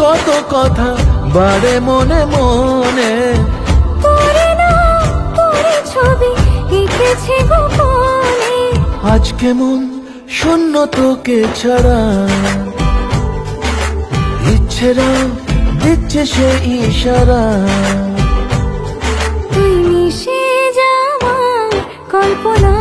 কত কথা বাড়ে মনে মনে, পরে না পরে ছবি এঁকেছে গোপনে। আজ কেমন শূন্য তোকে ছাড়া, ইচ্ছেরা দিচ্ছে সে ইশারা। তুই মিশে যাওয়া কল্পনা